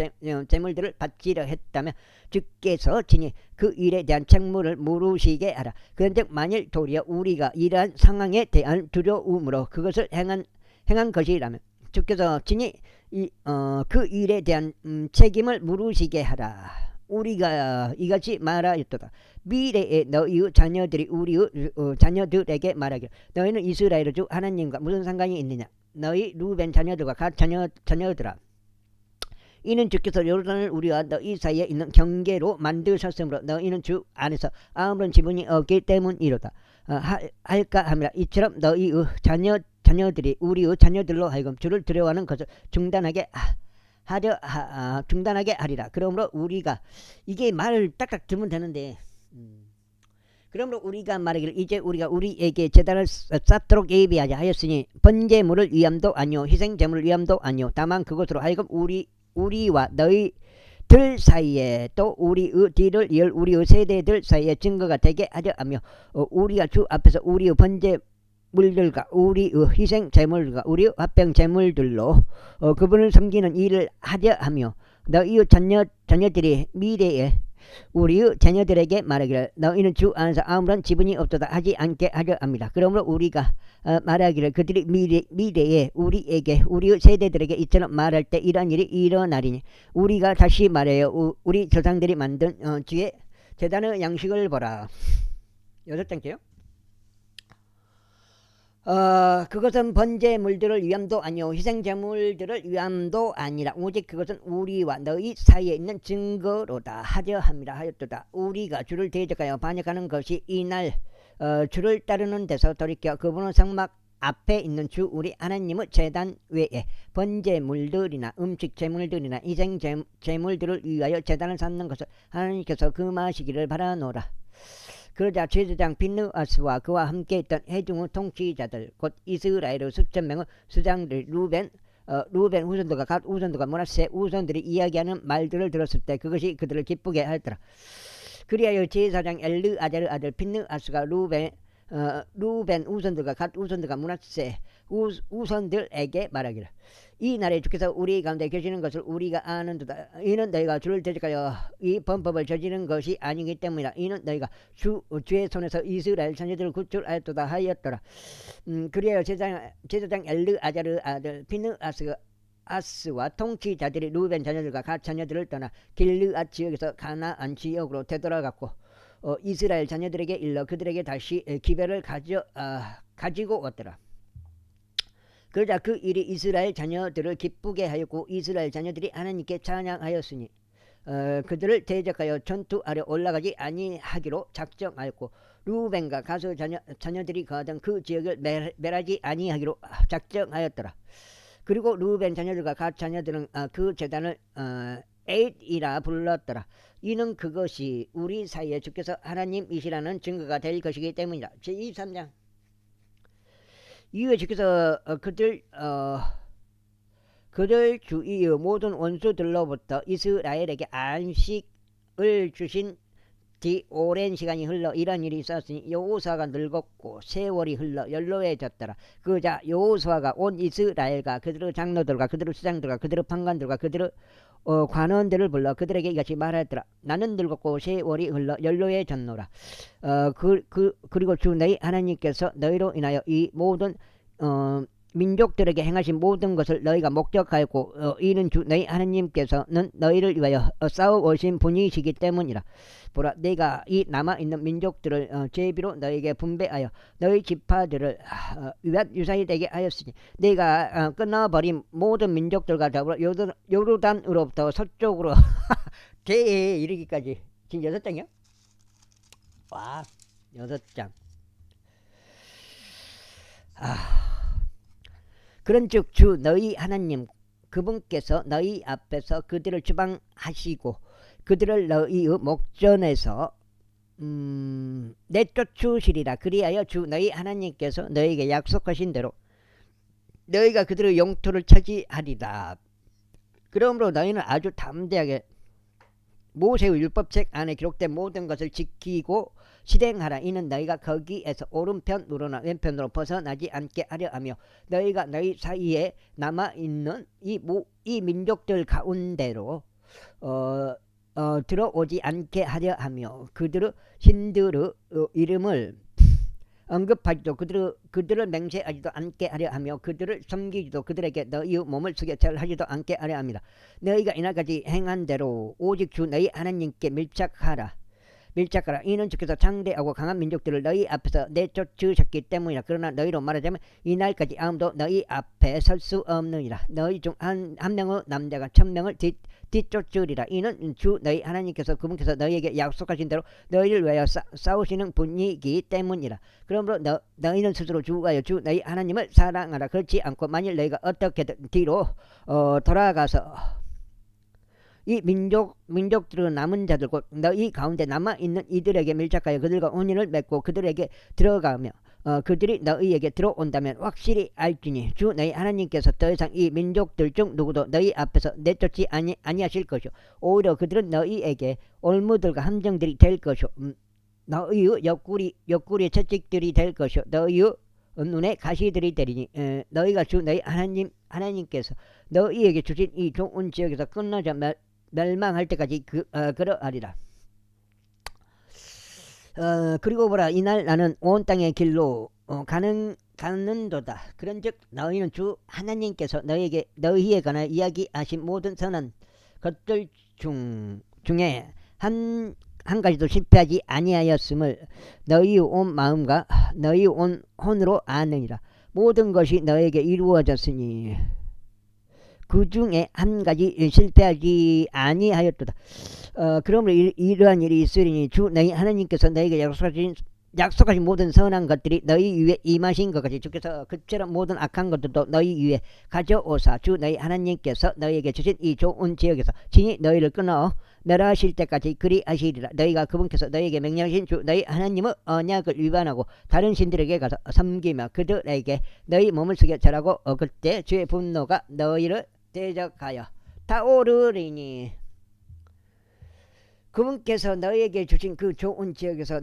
제물들을 바치려 했다면 주께서 친히 그 일에 대한 책무를 물으시게 하라. 그런즉 만일 도리어 우리가 이러한 상황에 대한 두려움으로 그것을 행한 것이라면 주께서 친히 그 일에 대한 책임을 물으시게 하라. 우리가 이같이 말하였도다. 미래에 너희의 자녀들이 우리의 자녀들에게 말하기를 너희는 이스라엘 주 하나님과 무슨 상관이 있느냐. 너희 루벤 자녀들과 갓 자녀들아, 이는 주께서 요르단을 우리와 너희 사이에 있는 경계로 만드셨으므로 너희는 주 안에서 아무런 지분이 없기 때문이로다. 할까 함이라. 이처럼 너희의 자녀들이 우리의 자녀들로 하여금 주를 두려워하는 것을 중단하게 하리라. 그러므로 우리가 이게 말을 딱딱 들으면 되는데 그러므로 우리가 말하기를 이제 우리가 우리에게 제단을 쌓도록 예비하자 하였으니 번제물을 위함도 아니요 희생제물을 위함도 아니요 다만 그것으로 하여금 우리와 너희들 사이에 또 우리의 뒤를 이을 우리의 세대들 사이에 증거가 되게 하려 하며 우리가 주 앞에서 우리의 번제물들과 우리의 희생제물과 우리의 화병제물들로 그분을 섬기는 일을 하려 하며 너희의 자녀들이 미래에 우리의 자녀들에게 말하기를 너희는 주 안에서 아무런 지분이 없도다 하지 않게 하려 합니다. 그러므로 우리가 말하기를 그들이 미래에 우리에게 우리의 세대들에게 이처럼 말할 때 이러한 일이 일어나리니 우리가 다시 말해요. 우리 조상들이 만든 주의 제단의 양식을 보라. 6장째요. 그것은 번제물들을 위함도 아니요 희생제물들을 위함도 아니라 오직 그것은 우리와 너희 사이에 있는 증거로다 하려 함이라 하였도다. 우리가 주를 대적하여 반역하는 것이 이날 주를 따르는 데서 돌이켜 그분의 성막 앞에 있는 주 우리 하나님의 제단 외에 번제물들이나 음식 제물들이나 희생제물들을 위하여 제단을 쌓는 것을 하나님께서 금하시기를 바라노라. 그러자 제사장 비느하스와 그와 함께 있던 회중의 통치자들 곧 이스라엘의 수천 명의 수장들 루벤 후손들과 갓 후손들과 므낫세 후손들이 이야기하는 말들을 들었을 때 그것이 그들을 기쁘게 하였더라. 그리하여 제사장 엘르아잘의 아들 비느하스가 루벤 후손들과 갓 후손들과 므낫세 후손들에게 말하기를 이 날에 주께서 우리 가운데 계시는 것을 우리가 아는도다. 이는 너희가 주를 대적하여 이 범법을 저지른 것이 아니기 때문이다. 이는 너희가 주의 손에서 이스라엘 자녀들을 구출하였도다 하였더라. 그리하여 제사장 엘르아잘의 아들 비느하스와 통치자들이 루벤 자녀들과 갓 자녀들을 떠나 길르앗 지역에서 가나안 지역으로 되돌아갔고 이스라엘 자녀들에게 일러 그들에게 다시 기별을 가지고 왔더라. 그러자 그 일이 이스라엘 자녀들을 기쁘게 하였고 이스라엘 자녀들이 하나님께 찬양하였으니 그들을 대적하여 전투하려 올라가지 아니하기로 작정하였고 루벤과 가스 자녀들이 거하던 그 지역을 멸하지 아니하기로 작정하였더라. 그리고 루벤 자녀들과 갓 자녀들은 그 제단을 에잇이라 불렀더라. 이는 그것이 우리 사이에 주께서 하나님이시라는 증거가 될 것이기 때문이다. 제23장 이후에 주께서 그들 주위의 모든 원수들로부터 이스라엘에게 안식을 주신 뒤 오랜 시간이 흘러 이런 일이 있었으니 여호수아가 늙었고 세월이 흘러 연로해졌더라. 그자 여호수아가 온 이스라엘과 그들의 장로들과 그들의 수장들과 그들의 판관들과 그들의 관원들을 불러 그들에게 이같이 말하였더라. 나는 늙었고 세월이 흘러 연로해졌노라. 그리고 주 너희 하나님께서 너희로 인하여 이 모든 민족들에게 행하신 모든 것을 너희가 목격하였고 이는 주 너희 하나님께서는 너희를 위하여 싸워오신 분이시기 때문이라. 보라, 내가 이 남아있는 민족들을 제비로 너희에게 분배하여 너희 지파들을 유사히 되게 하였으니 내가 끊어버린 모든 민족들과 더불어 요르단으로부터 서쪽으로 대에 이르기까지. 지금 6장이요? 와, 6장. 그런즉 주 너희 하나님 그분께서 너희 앞에서 그들을 추방하시고 그들을 너희의 목전에서 내쫓으시리라. 그리하여 주 너희 하나님께서 너희에게 약속하신 대로 너희가 그들의 영토를 차지하리라. 그러므로 너희는 아주 담대하게 모세의 율법책 안에 기록된 모든 것을 지키고 실행하라. 이는 너희가 거기에서 오른편으로나 왼편으로 벗어나지 않게 하려 하며 너희가 너희 사이에 남아있는 이 민족들 가운데로 들어오지 않게 하려 하며 그들의 신들의 이름을 언급하지도 그들을 맹세하지도 않게 하려 하며 그들을 섬기지도 그들에게 너희의 몸을 숙여 절하지도 않게 하려 합니다. 너희가 이날까지 행한 대로 오직 주 너희 하나님께 밀착하라. 이는 주께서 장대하고 강한 민족들을 너희 앞에서 내쫓으셨기 때문이라. 그러나 너희로 말하자면 이날까지 아무도 너희 앞에 설 수 없느니라. 너희 중 한 명의 남자가 1000명을 뒤쫓으리라. 이는 주 너희 하나님께서 그분께서 너희에게 약속하신 대로 너희를 위하여 싸우시는 분이기 때문이라. 그러므로 너희는 스스로 주하여 주 너희 하나님을 사랑하라. 그렇지 않고 만일 너희가 어떻게든 뒤로 돌아가서 이 민족들은 남은 자들 곧 너희 가운데 남아있는 이들에게 밀착하여 그들과 언인을 맺고 그들에게 들어가며 그들이 너희에게 들어온다면 확실히 알지니 주 너희 하나님께서 더 이상 이 민족들 중 누구도 너희 앞에서 내쫓지 아니하실 것이요 오히려 그들은 너희에게 올무들과 함정들이 될 것이요 너희의 옆구리 채찍들이 될 것이요 너희의 눈에 가시들이 되리니 너희가 주 너희 하나님께서 너희에게 주신 이 좋은 지역에서 끝나자 멸망할 때까지 그러하리라. 그리고 보라 이날 나는 온 땅의 길로 가는도다. 그런즉 너희는 주 하나님께서 너희에 관하여 이야기하신 모든 선한 것들 중에 한 가지도 실패하지 아니하였음을 너희의 온 마음과 너희의 온 혼으로 아느니라. 모든 것이 너에게 이루어졌으니 그 중에 한 가지 실패하지 아니하였도다. 그러므로 이러한 일이 있으리니 주 너희 하나님께서 너희에게 약속하신 모든 선한 것들이 너희 위에 임하신 것 같이 주께서 그처럼 모든 악한 것들도 너희 위에 가져오사 주 너희 하나님께서 너희에게 주신 이 좋은 지역에서 친히 너희를 끊어 멸하실 때까지 그리하시리라. 너희가 그분께서 너희에게 명령하신 주 너희 하나님의 언약을 위반하고 다른 신들에게 가서 섬기며 그들에게 너희 몸을 숙여 절하고 그때 주의 분노가 너희를 대적하여 타오르리니 그분께서 너희에게 주신 그 좋은 지역에서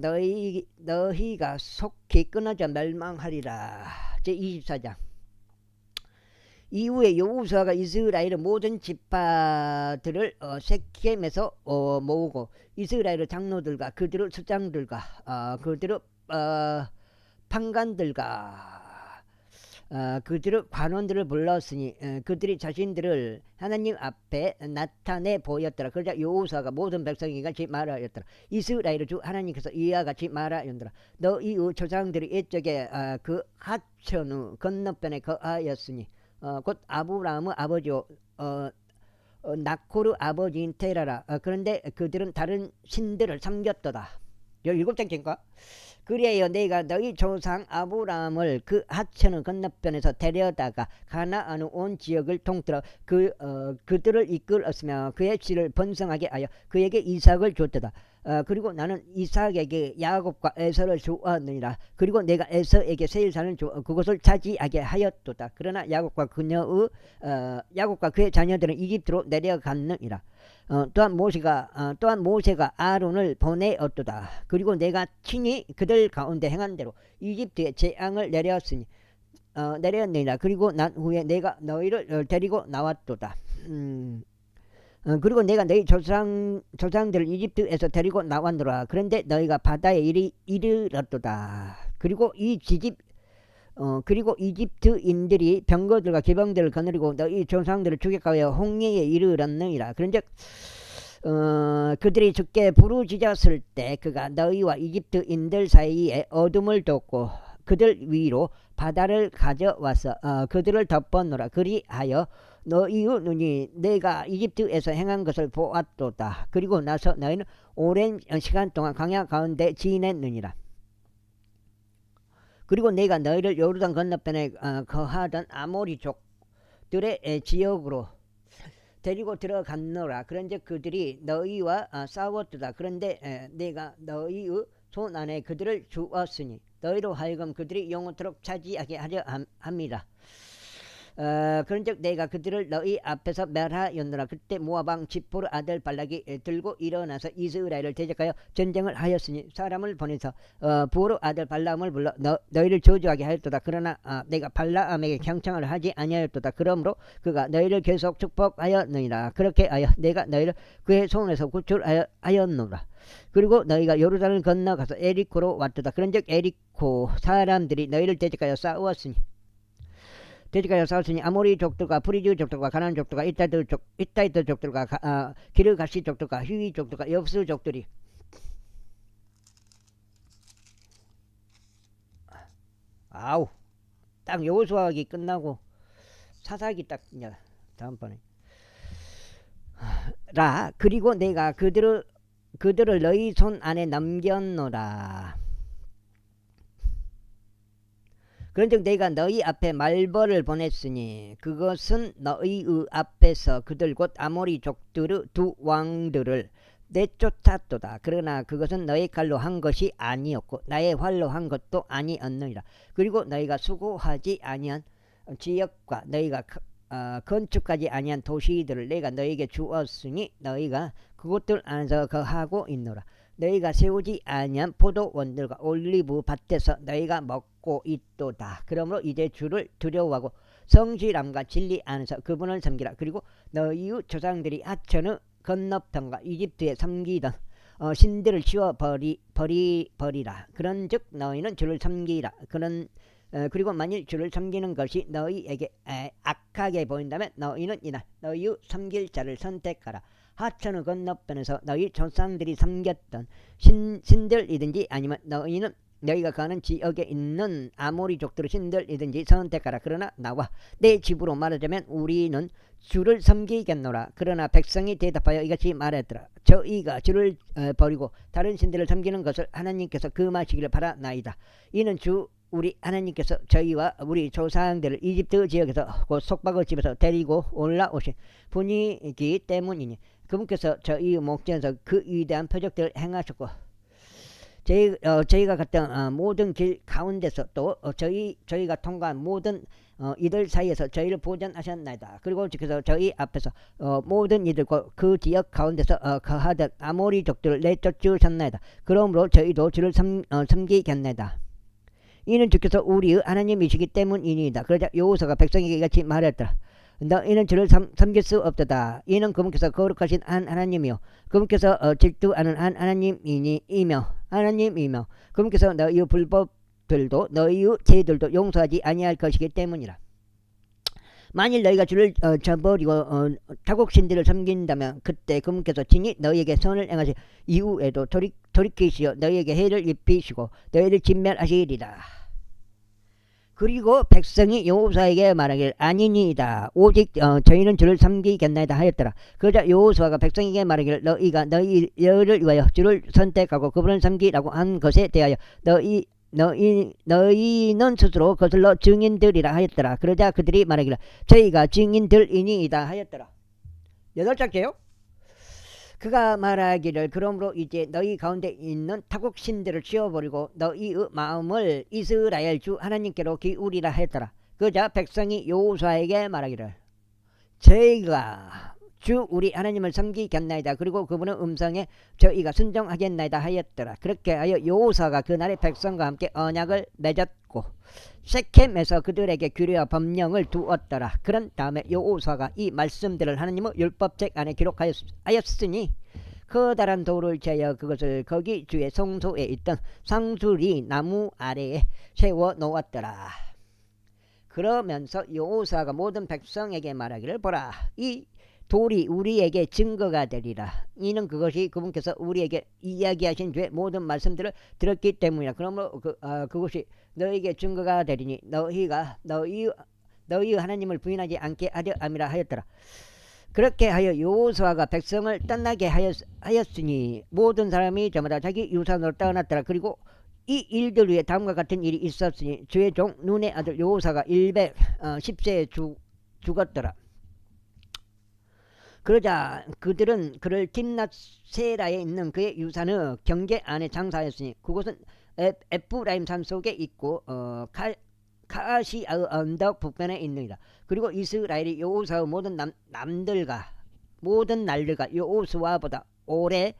너희가 속히 끊어져 멸망하리라. 제24장 이후에 여호수아가 이스라엘의 모든 지파들을 세켐에서 모으고 이스라엘의 장로들과 그들의 수장들과 그들의 판관들과 그들의 관원들을 불렀으니 그들이 자신들을 하나님 앞에 나타내 보였더라. 그러자 여호수아가 모든 백성에게 같이 말하였더라. 이스라엘의 주 하나님께서 이와 같이 말하였더라. 너희의 조상들이 이쪽에 그 하천의 건너편에 거하였으니 곧 아브라함의 아버지요 나코르 아버지인 테라라. 그런데 그들은 다른 신들을 섬겼도다. 17장인가? 그리하여 내가 너희 조상 아브라함을 그 하천의 건너편에서 데려다가 가나안의 온 지역을 통틀어 그들을 이끌었으며 그의 씨를 번성하게 하여 그에게 이삭을 줬도다. 그리고 나는 이삭에게 야곱과 에서를 주었느니라. 그리고 내가 에서에게 세일산을 주어 그것을 차지하게 하였도다. 그러나 야곱과 그의 자녀들은 이집트로 내려갔느니라. 또한 모세가 아론을 보내었도다. 그리고 내가 친히 그들 가운데 행한 대로 이집트에 재앙을 내렸느니라. 그리고 난 후에 내가 너희를 데리고 나왔도다. 그리고 내가 너희 조상들을 이집트에서 데리고 나왔노라. 그런데 너희가 바다에 이르렀도다. 그리고 이집트인들이 병거들과 기병들을 거느리고 너희 조상들을 죽여가며 홍해에 이르렀느니라. 그런즉 그들이 죽게 부르짖었을 때 그가 너희와 이집트인들 사이에 어둠을 뒀고 그들 위로 바다를 가져와서 그들을 덮었노라. 그리하여 너희의 눈이 내가 이집트에서 행한 것을 보았도다. 그리고 나서 너희는 오랜 시간 동안 광야 가운데 지냈느니라. 그리고 내가 너희를 요르단 건너편에 거하던 아모리족들의 지역으로 데리고 들어갔노라. 그런즉 그들이 너희와 싸웠도다. 그런데 내가 너희의 손 안에 그들을 주었으니 너희로 하여금 그들이 영원토록 차지하게 하려 합니다. 그런즉 내가 그들을 너희 앞에서 멸하였노라. 그때 모압 지포르 아들 발락이 들고 일어나서 이스라엘을 대적하여 전쟁을 하였으니 사람을 보내서 부르 아들 발람을 불러 너희를 저주하게 하였도다. 그러나 내가 발람에게 경청을 하지 아니하였도다. 그러므로 그가 너희를 계속 축복하였느니라. 그렇게 하여 내가 너희를 그의 손에서 구출하였노라. 그리고 너희가 요르단을 건너가서 에리코로 왔도다. 그런즉 에리코 사람들이 너희를 대적하여 싸웠으니 아모리 족들과 프리즈 족들과 가나안 족들과 이따이트 족들과 기르가시 족들과 휘위 족들과 여브스 족들이 아우 딱 여호수아기 끝나고 사사기 딱 이제 다음번에 그리고 내가 그들을 너희 손 안에 남겼노라. 그런즉 내가 너희 앞에 말벌을 보냈으니 그것은 너희의 앞에서 그들 곧 아모리 족들의 두 왕들을 내쫓았도다. 그러나 그것은 너희 칼로 한 것이 아니었고 나의 활로 한 것도 아니었느니라. 그리고 너희가 수고하지 아니한 지역과 너희가 건축하지 아니한 도시들을 내가 너희에게 주었으니 너희가 그곳들 안에서 거하고 있노라. 너희가 세우지 아니한 포도원들과 올리브 밭에서 너희가 먹고 있도다. 그러므로 이제 주를 두려워하고 성실함과 진리 안에서 그분을 섬기라. 그리고 너희의 조상들이 하천의 건너편과 이집트에 섬기던 신들을 치워 버리라. 그런즉 너희는 주를 섬기라. 그리고 만일 주를 섬기는 것이 너희에게 악하게 보인다면 너희는 이날 너희의 섬길 자를 선택하라. 하천의 건너편에서 너희 조상들이 섬겼던 신들이든지 아니면 너희가 가는 지역에 있는 아모리족들의 신들이든지 선택하라. 그러나 나와 내 집으로 말하자면 우리는 주를 섬기겠노라. 그러나 백성이 대답하여 이같이 말했더라. 저희가 주를 버리고 다른 신들을 섬기는 것을 하나님께서 금하시기를 바라나이다. 이는 주 우리 하나님께서 저희와 우리 조상들을 이집트 지역에서 곧 속박의 집에서 데리고 올라오신 분이기 때문이니 그분께서 저희 목전에서 그 위대한 표적들을 행하셨고 저희가 갔던 모든 길 가운데서 또 저희가 통과한 모든 이들 사이에서 저희를 보전하셨나이다. 그리고 주께서 저희 앞에서 모든 이들과 그 지역 가운데서 거하던 아모리족들을 내쫓으셨나이다. 그러므로 저희도 주를 섬기겠나이다. 이는 주께서 우리의 하나님이시기 때문이니이다. 그러자 여호수아가 백성에게 이같이 말했더라. 너희는 주를 섬길 수 없도다. 이는 그분께서 거룩하신 한 하나님이요 그분께서 질투하는 한 하나님이며 그분께서 너희의 불법들도 너희의 죄들도 용서하지 아니할 것이기 때문이라. 만일 너희가 주를 저버리고 타국신들을 섬긴다면 그때 그분께서 친히 너희에게 선을 행하시 이후에도 돌이키시어 너희에게 해를 입히시고 너희를 진멸하시리라. 그리고 백성이 여호수아에게 말하길 아니니이다. 오직 저희는 주를 섬기겠나이다 하였더라. 그러자 여호수아가 백성에게 말하기를 너희가 너희를 위하여 주를 선택하고 그분을 섬기라고 한 것에 대하여 너희는 스스로 거슬러 증인들이라 하였더라. 그러자 그들이 말하기를 저희가 증인들이니이다 하였더라. 8장째요. 그가 말하기를 그러므로 이제 너희 가운데 있는 타국 신들을 치워버리고 너희의 마음을 이스라엘 주 하나님께로 기울이라 하였더라. 그러자 백성이 여호수아에게 말하기를 저희가 주 우리 하나님을 섬기겠나이다. 그리고 그분의 음성에 저희가 순종하겠나이다 하였더라. 그렇게 하여 여호수아가 그날의 백성과 함께 언약을 맺었고 세켐에서 그들에게 규례와 법령을 두었더라. 그런 다음에 여호수아가 이 말씀들을 하나님의 율법책 안에 기록하였으니 커다란 돌을 재어 그것을 거기 주의 성소에 있던 상수리 나무 아래에 세워 놓았더라. 그러면서 여호수아가 모든 백성에게 말하기를 보라 이 돌이 우리에게 증거가 되리라. 이는 그것이 그분께서 우리에게 이야기하신 주의 모든 말씀들을 들었기 때문이라. 그러므로 그것이 너희에게 증거가 되리니 너희가 너희 하나님을 부인하지 않게 하려 함이라 하였더라. 그렇게 하여 여호수아가 백성을 떠나게 하였으니 모든 사람이 저마다 자기 유산으로 떠났더라. 그리고 이 일들 위에 다음과 같은 일이 있었으니 주의 종 눈의 아들 여호수아가 110세에 죽었더라. 그러자 그들은 그를 timnat세라에 있는 그의 유산의 경계 안에 장사하였으니 그곳은 에프라임 산 속에 있고 카시아의 언덕 북편에 있느니라. 그리고 이스라엘이 여호수아의 모든 모든 날들과 여호수아보다 오래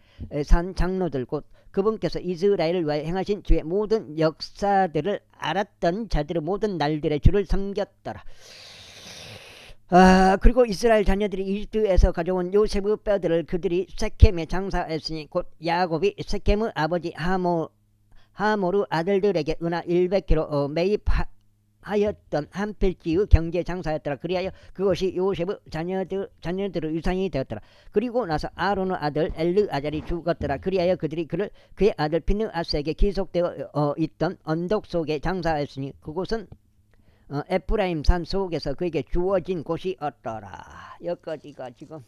산 장로들 곧 그분께서 이스라엘을 위하여 행하신 주의 모든 역사들을 알았던 자들의 모든 날들의 주를 섬겼더라. 그리고 이스라엘 자녀들이 이집트에서 가져온 요셉의 뼈들을 그들이 세켐에 장사했으니 곧 야곱이 세켐의 아버지 하모르 아들들에게 은하 100kg 매입하였던 한 필지의 경제 장사였더라. 그리하여 그것이 요셉의 자녀들의 유산이 되었더라. 그리고 나서 아론의 아들 엘르아잘이 죽었더라. 그리하여 그들이 그의 아들 비느하스에게 기속되어 있던 언덕 속에 장사했으니 그곳은 에프라임 산 속에서 그에게 주어진 곳이었더라. 여기까지가 지금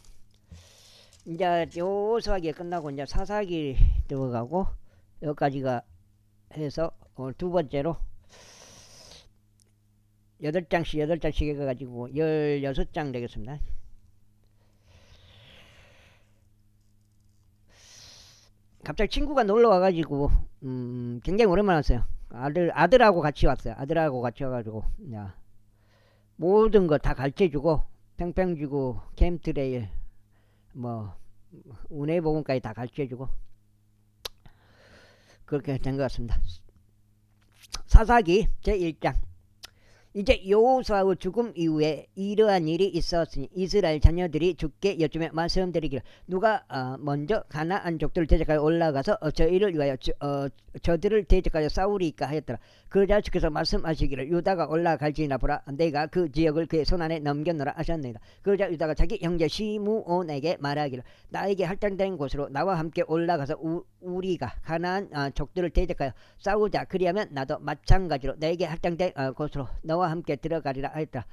이제 요수아기가 끝나고 이제 사사기 들어가고 여기까지가 해서 두 번째로 8장씩 해가지고 16장 되겠습니다. 갑자기 친구가 놀러 와가지고 굉장히 오랜만에 왔어요. 아들하고 같이 왔어요. 아들하고 같이 와가지고 야, 모든 거 다 가르쳐주고 팽팽 주고 캠트레일 뭐 운해복음까지 다 가르쳐주고 그렇게 된 것 같습니다. 사사기 제1장. 이제 여호수아의 죽음 이후에 이러한 일이 있었으니 이스라엘 자녀들이 주께 여쭈며 말씀드리기를 누가 먼저 가나안 족들 대적하여 올라가서 저희를 위하여 저들을 대적하여 싸우리까 하였더라. 그러자 주께서 말씀하시기를 유다가 올라갈지나 보라 내가 그 지역을 그의 손안에 넘겼노라 하셨느니라. 그러자 유다가 자기 형제 시므온에게 말하기를 나에게 할당된 곳으로 나와 함께 올라가서 우리가 가나안 족들을 대적하여 싸우자. 그리하면 나도 마찬가지로 내게 할당된 곳으로 너와 함께 들어가리라 하였더라.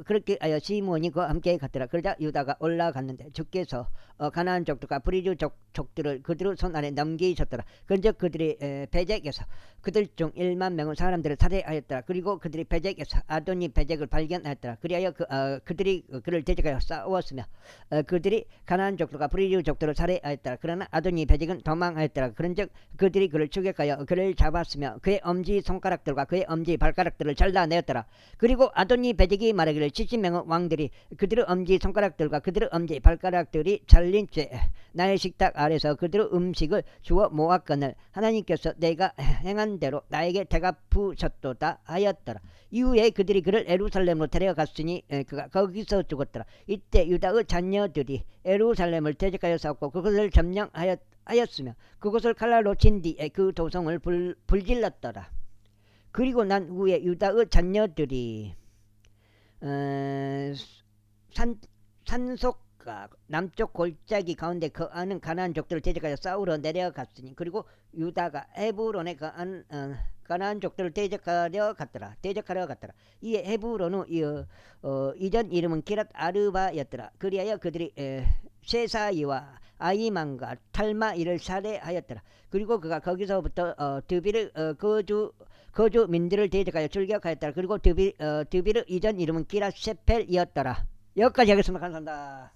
그렇게 하여 시므온이 그와 함께 갔더라. 그러자 유다가 올라갔는데 주께서 가나안 족들과 브리즈 족들을 그들의 손 안에 넘기셨더라. 그런즉 그들이 베젝에서 그들 중 1만 명의 사람들을 살해하였더라. 그리고 그들이 베젝에서 아도니 베젝을 발견하였더라. 그리하여 그들이 그를 대적하여 싸웠으며 그들이 가나안 족들과 브리즈 족들을 살해하였더라. 그러나 아도니 베젝은 도망하였더라. 그런즉 그들이 그를 추격하여 그를 잡았으며 그의 엄지 손가락들과 그의 엄지 발가락들을 잘라내었더라. 그리고 아도니 베젝이 말하기를 70명의 왕들이 그들의 엄지 손가락들과 그들의 엄지 발가락들이 잘린 채 나의 식탁 아래서 그들의 음식을 주워 모았거늘 하나님께서 내가 행한 대로 나에게 대갚으셨도다 하였더라. 이후에 그들이 그를 예루살렘으로 데려갔으니 그가 거기서 죽었더라. 이때 유다의 자녀들이 예루살렘을 대적하여 싸웠고 그것을 점령하였으며 그것을 칼날로 친 뒤에 그 도성을 불질렀더라. 그리고 난 후에 유다의 자녀들이 산속과 남쪽 골짜기 가운데 거하는 가나안 족들을 대적하여 싸우러 내려갔으니 그리고 유다가 헤브론에 거한 가나안 족들을 대적하러 갔더라. 이에 헤브론은 이전 이름은 기랏 아르바였더라. 그리하여 그들이 쉐사이와 아이만과 탈마이를 살해하였더라. 그리고 그가 거기서부터 드비르 거주민들을 대적하여 출격하였더라. 그리고 드비르 이전 이름은 기랏 셰펠이었더라. 여기까지 하겠습니다. 감사합니다.